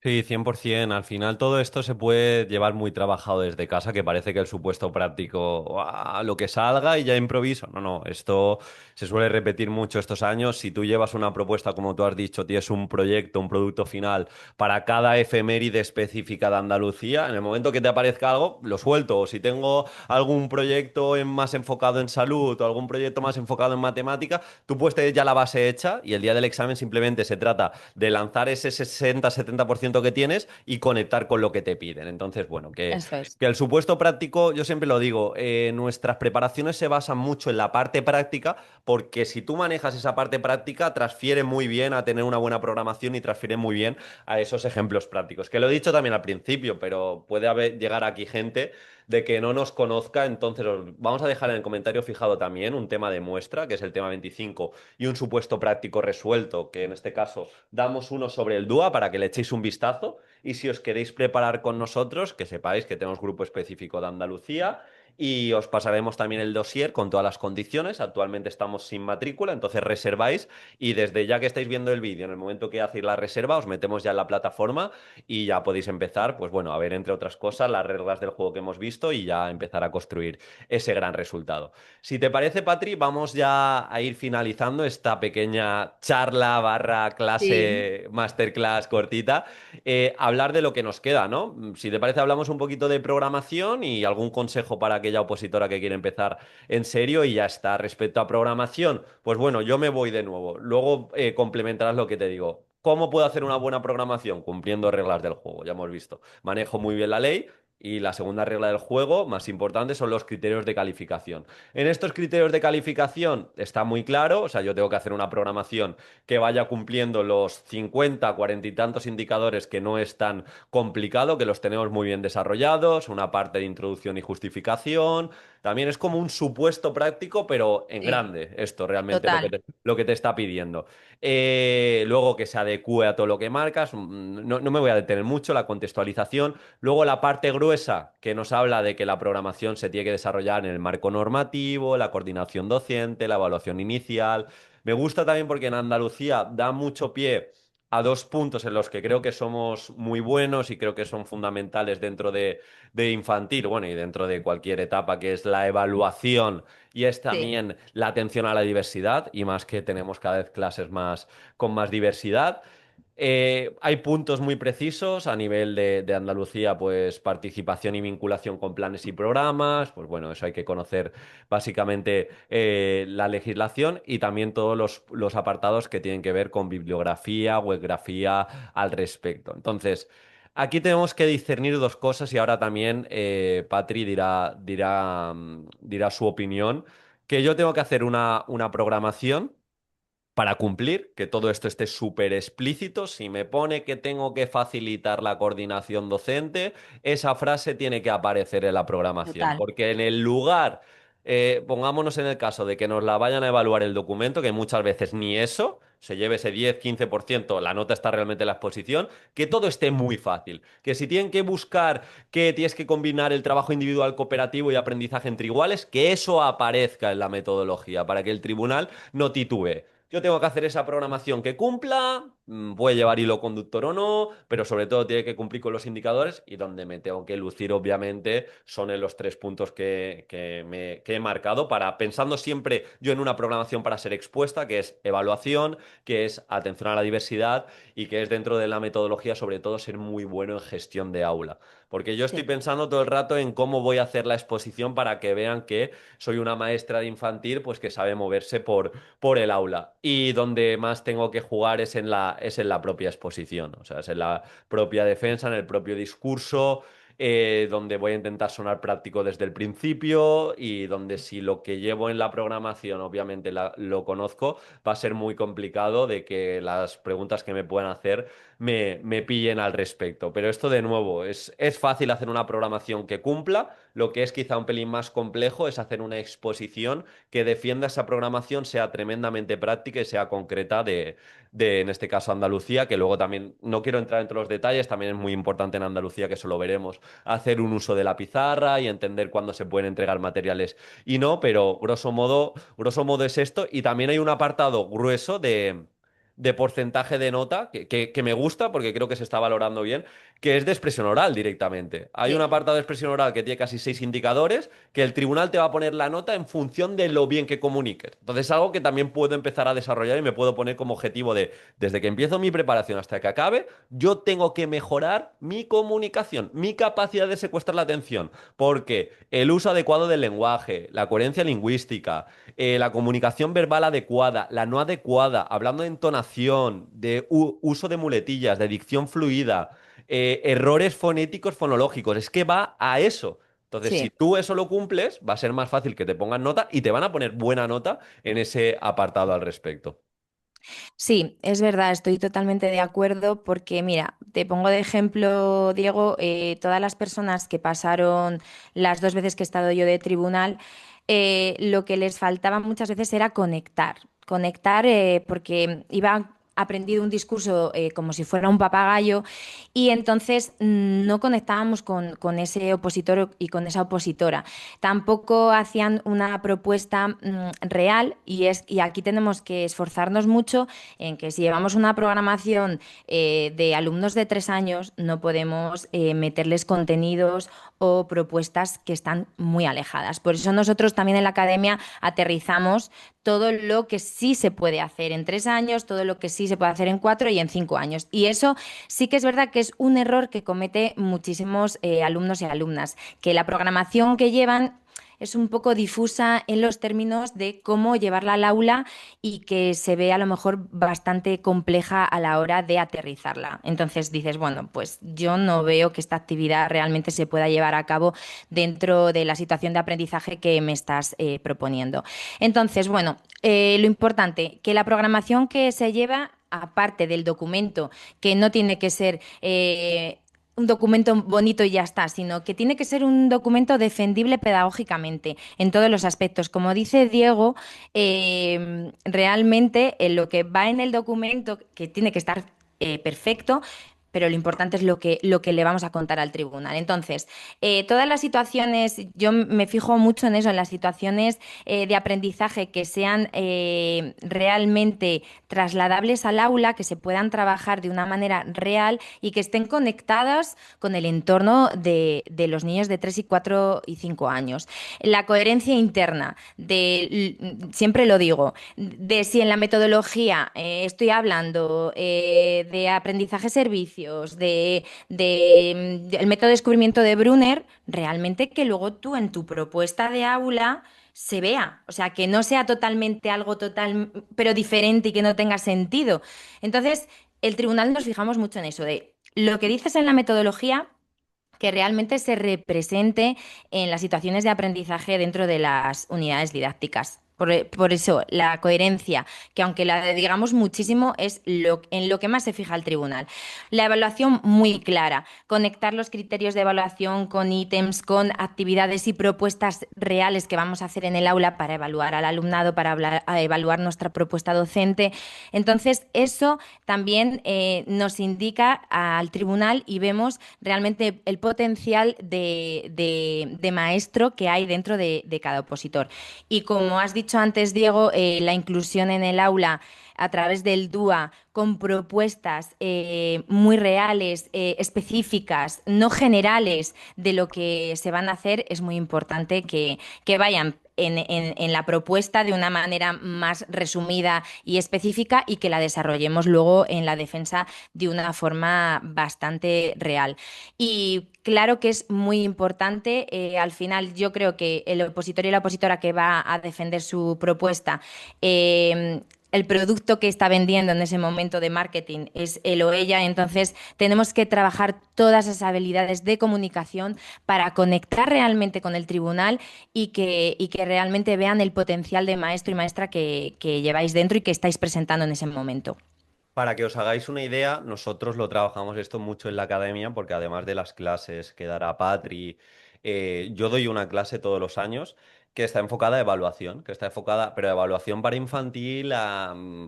Sí, 100%. Al final todo esto se puede llevar muy trabajado desde casa, que parece que el supuesto práctico, lo que salga y ya improviso. No, no, esto se suele repetir mucho estos años. Si tú llevas una propuesta, como tú has dicho, tienes un proyecto, un producto final para cada efeméride específica de Andalucía, en el momento que te aparezca algo, lo suelto. O si tengo algún proyecto más enfocado en salud o algún proyecto más enfocado en matemática, tú puedes tener ya la base hecha y el día del examen simplemente se trata de lanzar ese 60-70% conocimiento que tienes y conectar con lo que te piden. Entonces, bueno, Eso es. que el supuesto práctico, yo siempre lo digo, nuestras preparaciones se basan mucho en la parte práctica, porque si tú manejas esa parte práctica, transfiere muy bien a tener una buena programación y transfiere muy bien a esos ejemplos prácticos. Que lo he dicho también al principio, pero puede llegar aquí gente de que no nos conozca, entonces os vamos a dejar en el comentario fijado también un tema de muestra, que es el tema 25, y un supuesto práctico resuelto, que en este caso damos uno sobre el DUA para que le echéis un vistazo. Y si os queréis preparar con nosotros, que sepáis que tenemos grupo específico de Andalucía y os pasaremos también el dossier con todas las condiciones. Actualmente estamos sin matrícula, entonces reserváis y desde ya que estáis viendo el vídeo, en el momento que hacéis la reserva, os metemos ya en la plataforma y ya podéis empezar, pues bueno, a ver entre otras cosas las reglas del juego que hemos visto y ya empezar a construir ese gran resultado. Si te parece, Patri, vamos ya a ir finalizando esta pequeña charla barra Sí. clase, masterclass cortita, hablar de lo que nos queda, ¿no? Si te parece, hablamos un poquito de programación y algún consejo para aquella opositora que quiere empezar en serio y ya está. Respecto a programación, pues bueno, yo me voy de nuevo. Luego complementarás lo que te digo. ¿Cómo puedo hacer una buena programación? Cumpliendo reglas del juego, ya hemos visto. Manejo muy bien la ley. Y la segunda regla del juego, más importante, son los criterios de calificación. En estos criterios de calificación está muy claro, o sea, yo tengo que hacer una programación que vaya cumpliendo los 50, 40 y tantos indicadores, que no es tan complicado, que los tenemos muy bien desarrollados, una parte de introducción y justificación. También es como un supuesto práctico, pero en Sí, grande, esto realmente total. lo que te está pidiendo. Luego que se adecue a todo lo que marcas, no me voy a detener mucho, la contextualización. Luego la parte gruesa que nos habla de que la programación se tiene que desarrollar en el marco normativo, la coordinación docente, la evaluación inicial. Me gusta también porque en Andalucía da mucho pie a dos puntos en los que creo que somos muy buenos y creo que son fundamentales dentro de infantil, bueno, y dentro de cualquier etapa, que es la evaluación y es Sí, también la atención a la diversidad, y más que tenemos cada vez clases más con más diversidad. Hay puntos muy precisos a nivel de Andalucía, pues participación y vinculación con planes y programas, pues bueno, eso hay que conocer básicamente la legislación y también todos los apartados que tienen que ver con bibliografía, webgrafía al respecto. Entonces, aquí tenemos que discernir dos cosas y ahora también Patri dirá su opinión, que yo tengo que hacer una programación para cumplir, que todo esto esté súper explícito. Si me pone que tengo que facilitar la coordinación docente, esa frase tiene que aparecer en la programación, total. porque en el lugar, pongámonos en el caso de que nos la vayan a evaluar el documento, que muchas veces ni eso, se lleve ese 10-15%, la nota está realmente en la exposición, que todo esté muy fácil. Que si tienen que buscar que tienes que combinar el trabajo individual cooperativo y aprendizaje entre iguales, que eso aparezca en la metodología para que el tribunal no titubee. Yo tengo que hacer esa programación que cumpla, puede llevar hilo conductor o no, pero sobre todo tiene que cumplir con los indicadores y donde me tengo que lucir, obviamente, son en los tres puntos que he marcado para, pensando siempre yo en una programación para ser expuesta, que es evaluación, que es atención a la diversidad y que es dentro de la metodología, sobre todo, ser muy bueno en gestión de aula. Porque yo estoy Sí, pensando todo el rato en cómo voy a hacer la exposición para que vean que soy una maestra de infantil, pues que sabe moverse por el aula. Y donde más tengo que jugar es en la propia exposición, o sea, es en la propia defensa, en el propio discurso, donde voy a intentar sonar práctico desde el principio y donde si lo que llevo en la programación obviamente lo conozco, va a ser muy complicado de que las preguntas que me puedan hacer me pillen al respecto. Pero esto de nuevo, es fácil hacer una programación que cumpla, lo que es quizá un pelín más complejo es hacer una exposición que defienda esa programación, sea tremendamente práctica y sea concreta en este caso, Andalucía, que luego también, no quiero entrar entre los detalles, también es muy importante en Andalucía, que eso lo veremos, hacer un uso de la pizarra y entender cuándo se pueden entregar materiales y no, pero grosso modo es esto. Y también hay un apartado grueso de porcentaje de nota que me gusta porque creo que se está valorando bien, que es de expresión oral directamente. Hay un Sí, apartado de expresión oral que tiene casi 6 indicadores que el tribunal te va a poner la nota en función de lo bien que comuniques. Entonces es algo que también puedo empezar a desarrollar y me puedo poner como objetivo de, desde que empiezo mi preparación hasta que acabe, yo tengo que mejorar mi comunicación, mi capacidad de secuestrar la atención, porque el uso adecuado del lenguaje, la coherencia lingüística, la comunicación verbal adecuada, la no adecuada, hablando de entonación, de uso de muletillas, de dicción fluida, errores fonéticos, fonológicos, es que va a eso. Entonces, si sí. tú eso lo cumples, va a ser más fácil que te pongan nota y te van a poner buena nota en ese apartado al respecto. Sí, es verdad, estoy totalmente de acuerdo porque, mira, te pongo de ejemplo, Diego, todas las personas que pasaron las 2 veces que he estado yo de tribunal, lo que les faltaba muchas veces era conectar. Conectar porque iba aprendido un discurso como si fuera un papagayo y entonces no conectábamos con ese opositor y con esa opositora. Tampoco hacían una propuesta real y aquí tenemos que esforzarnos mucho en que si llevamos una programación de alumnos de 3 años, no podemos meterles contenidos o propuestas que están muy alejadas. Por eso nosotros también en la academia aterrizamos todo lo que sí se puede hacer en 3 años, todo lo que sí se puede hacer en 4 y en 5 años. Y eso sí que es verdad que es un error que comete muchísimos alumnos y alumnas, que la programación que llevan es un poco difusa en los términos de cómo llevarla al aula y que se ve a lo mejor bastante compleja a la hora de aterrizarla. Entonces dices, bueno, pues yo no veo que esta actividad realmente se pueda llevar a cabo dentro de la situación de aprendizaje que me estás proponiendo. Entonces, bueno, lo importante, que la programación que se lleva aparte del documento, que no tiene que ser un documento bonito y ya está, sino que tiene que ser un documento defendible pedagógicamente en todos los aspectos. Como dice Diego, realmente lo que va en el documento, que tiene que estar perfecto, pero lo importante es lo que le vamos a contar al tribunal. Entonces, todas las situaciones, yo me fijo mucho en eso, en las situaciones de aprendizaje que sean realmente trasladables al aula, que se puedan trabajar de una manera real y que estén conectadas con el entorno de los niños de 3 y 4 y 5 años. La coherencia interna, siempre lo digo, de si en la metodología estoy hablando de aprendizaje servicios, el método de descubrimiento de Brunner, realmente que luego tú en tu propuesta de aula se vea, o sea, que no sea totalmente algo total, pero diferente y que no tenga sentido. Entonces, el tribunal nos fijamos mucho en eso, de lo que dices en la metodología, que realmente se represente en las situaciones de aprendizaje dentro de las unidades didácticas. Por eso, la coherencia, que aunque la digamos muchísimo, es en lo que más se fija el tribunal. La evaluación muy clara, conectar los criterios de evaluación con ítems, con actividades y propuestas reales que vamos a hacer en el aula para evaluar al alumnado, para evaluar nuestra propuesta docente. Entonces, eso también nos indica al tribunal y vemos realmente el potencial de maestro que hay dentro de cada opositor. Y como has dicho antes, Diego, la inclusión en el aula a través del DUA con propuestas muy reales, específicas, no generales de lo que se van a hacer, es muy importante que vayan en la propuesta de una manera más resumida y específica y que la desarrollemos luego en la defensa de una forma bastante real. Y claro que es muy importante, al final yo creo que el opositor y la opositora que va a defender su propuesta, el producto que está vendiendo en ese momento de marketing es él o ella, entonces tenemos que trabajar todas esas habilidades de comunicación para conectar realmente con el tribunal y que realmente vean el potencial de maestro y maestra que lleváis dentro y que estáis presentando en ese momento. Para que os hagáis una idea, nosotros lo trabajamos esto mucho en la academia, porque además de las clases que dará Patri, yo doy una clase todos los años que está enfocada a evaluación, que está enfocada, pero evaluación para infantil,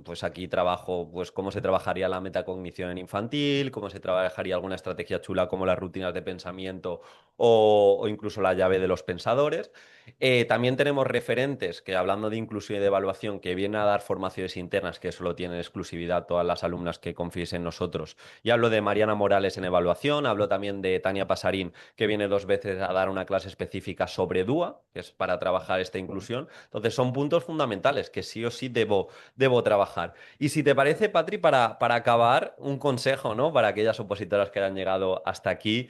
pues aquí trabajo, pues cómo se trabajaría la metacognición en infantil, cómo se trabajaría alguna estrategia chula como las rutinas de pensamiento o incluso la llave de los pensadores. También tenemos referentes que, hablando de inclusión y de evaluación, que vienen a dar formaciones internas, que eso lo tienen exclusividad todas las alumnas que confíes en nosotros. Y hablo de Mariana Morales en evaluación, hablo también de Tania Pasarín, que viene 2 veces a dar una clase específica sobre DUA, que es para trabajar esta inclusión. Entonces, son puntos fundamentales que sí o sí debo trabajar. Y si te parece, Patri, para acabar, un consejo, ¿no? Para aquellas opositoras que han llegado hasta aquí.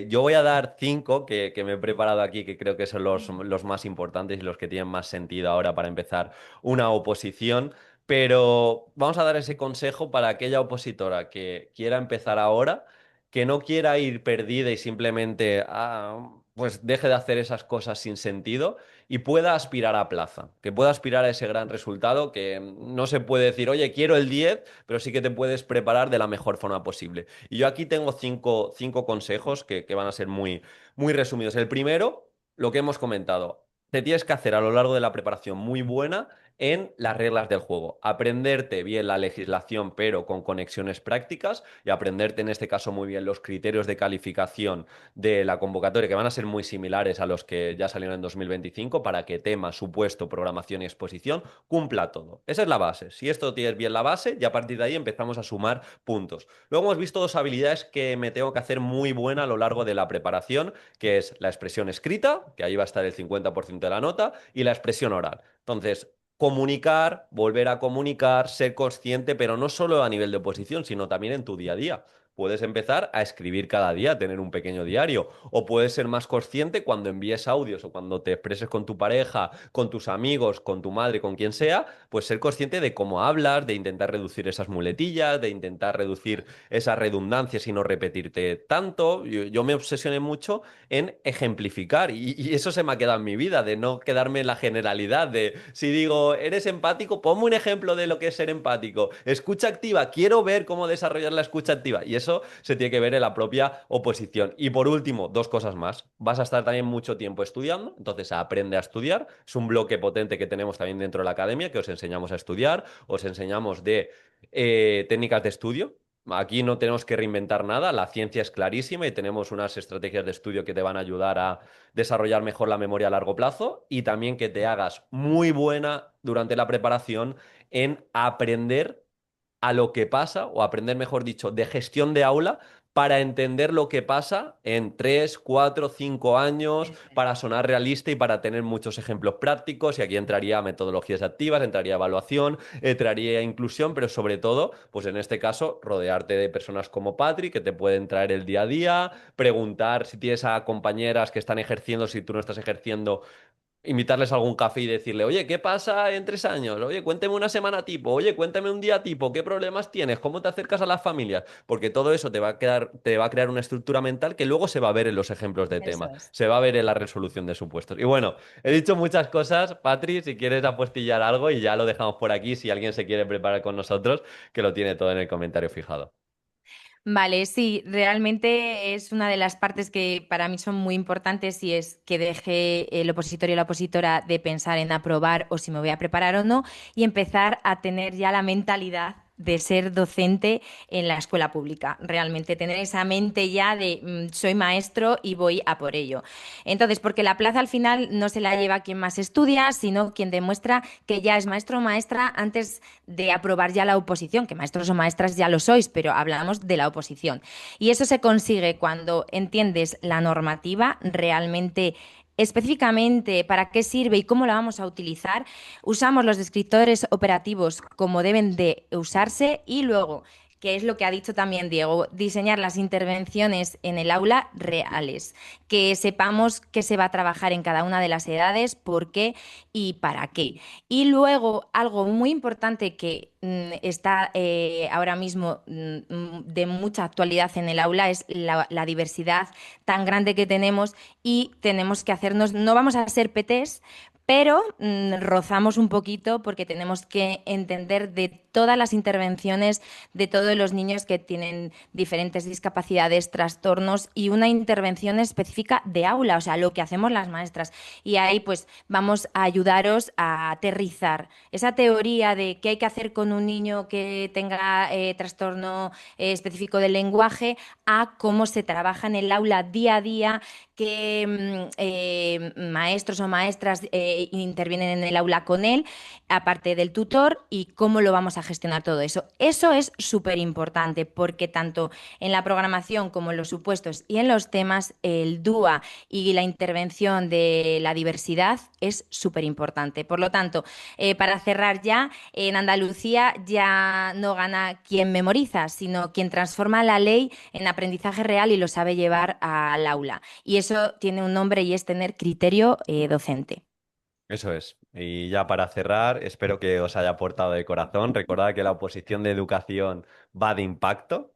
Yo voy a dar 5 que me he preparado aquí, que creo que son los más importantes y los que tienen más sentido ahora para empezar una oposición. Pero vamos a dar ese consejo para aquella opositora que quiera empezar ahora, que no quiera ir perdida y simplemente pues deje de hacer esas cosas sin sentido y pueda aspirar a plaza, que pueda aspirar a ese gran resultado, que no se puede decir, oye, quiero el 10, pero sí que te puedes preparar de la mejor forma posible. Y yo aquí tengo cinco consejos que van a ser muy resumidos. El primero, lo que hemos comentado. Te tienes que hacer a lo largo de la preparación muy buena en las reglas del juego. Aprenderte bien la legislación, pero con conexiones prácticas, y aprenderte en este caso muy bien los criterios de calificación de la convocatoria, que van a ser muy similares a los que ya salieron en 2025, para que tema, supuesto, programación y exposición cumpla todo. Esa es la base. Si esto tienes bien la base, ya a partir de ahí empezamos a sumar puntos. Luego hemos visto 2 habilidades que me tengo que hacer muy buena a lo largo de la preparación, que es la expresión escrita, que ahí va a estar el 50% de la nota, y la expresión oral. Entonces, comunicar, volver a comunicar, ser consciente, pero no solo a nivel de oposición, sino también en tu día a día. Puedes empezar a escribir cada día, tener un pequeño diario, o puedes ser más consciente cuando envíes audios o cuando te expreses con tu pareja, con tus amigos, con tu madre, con quien sea, pues ser consciente de cómo hablas, de intentar reducir esas muletillas, de intentar reducir esas redundancias y no repetirte tanto. Yo me obsesioné mucho en ejemplificar y eso se me ha quedado en mi vida, de no quedarme en la generalidad, de si digo, eres empático, ponme un ejemplo de lo que es ser empático. Escucha activa, quiero ver cómo desarrollar la escucha activa. Y eso se tiene que ver en la propia oposición. Y por último, 2 cosas más. Vas a estar también mucho tiempo estudiando, entonces aprende a estudiar. Es un bloque potente que tenemos también dentro de la academia, que os enseñamos a estudiar, os enseñamos de técnicas de estudio. Aquí no tenemos que reinventar nada, la ciencia es clarísima y tenemos unas estrategias de estudio que te van a ayudar a desarrollar mejor la memoria a largo plazo y también que te hagas muy buena durante la preparación en aprender a lo que pasa, o aprender, mejor dicho, de gestión de aula para entender lo que pasa en 3, 4, 5 años, Eso es. para sonar realista y para tener muchos ejemplos prácticos. Y aquí entraría metodologías activas, entraría evaluación, entraría inclusión, pero sobre todo, pues en este caso, rodearte de personas como Patrick, que te pueden traer el día a día, preguntar si tienes a compañeras que están ejerciendo, si tú no estás ejerciendo, invitarles a algún café y decirle, oye, ¿qué pasa en 3 años? Oye, cuéntame una semana tipo, oye, cuéntame un día tipo, ¿qué problemas tienes? ¿Cómo te acercas a las familias? Porque todo eso te va a crear una estructura mental que luego se va a ver en los ejemplos de Eso tema, es. se va a ver en la resolución de supuestos. Y bueno, he dicho muchas cosas, Patri, si quieres apostillar algo y ya lo dejamos por aquí, si alguien se quiere preparar con nosotros, que lo tiene todo en el comentario fijado. Vale, sí, realmente es una de las partes que para mí son muy importantes y es que deje el opositor y la opositora de pensar en aprobar o si me voy a preparar o no y empezar a tener ya la mentalidad de ser docente en la escuela pública. Realmente tener esa mente ya de soy maestro y voy a por ello. Entonces, porque la plaza al final no se la lleva quien más estudia, sino quien demuestra que ya es maestro o maestra antes de aprobar ya la oposición, que maestros o maestras ya lo sois, pero hablamos de la oposición. Y eso se consigue cuando entiendes la normativa realmente específicamente para qué sirve y cómo la vamos a utilizar, usamos los descriptores operativos como deben de usarse y luego, que es lo que ha dicho también Diego, diseñar las intervenciones en el aula reales, que sepamos qué se va a trabajar en cada una de las edades, por qué y para qué. Y luego, algo muy importante que está ahora mismo de mucha actualidad en el aula es la diversidad tan grande que tenemos y tenemos que hacernos, no vamos a ser PTs, pero rozamos un poquito porque tenemos que entender de todas las intervenciones de todos los niños que tienen diferentes discapacidades, trastornos y una intervención específica de aula, o sea, lo que hacemos las maestras. Y ahí pues vamos a ayudaros a aterrizar esa teoría de qué hay que hacer con un niño que tenga trastorno específico del lenguaje a cómo se trabaja en el aula día a día, qué maestros o maestras intervienen en el aula con él, aparte del tutor, y cómo lo vamos a gestionar todo eso. Eso es súper importante porque tanto en la programación como en los supuestos y en los temas, el DUA y la intervención de la diversidad es súper importante. Por lo tanto, para cerrar ya, en Andalucía ya no gana quien memoriza, sino quien transforma la ley en aprendizaje real y lo sabe llevar al aula. Y eso tiene un nombre y es tener criterio docente. Eso es. Y ya para cerrar, espero que os haya aportado de corazón. Recordad que la oposición de educación va de impacto,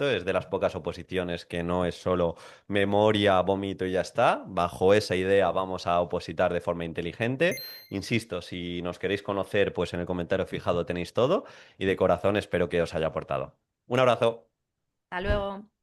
es de las pocas oposiciones que no es solo memoria, vómito y ya está. Bajo esa idea vamos a opositar de forma inteligente. Insisto, si nos queréis conocer, pues en el comentario fijado tenéis todo y de corazón espero que os haya aportado. Un abrazo. Hasta luego.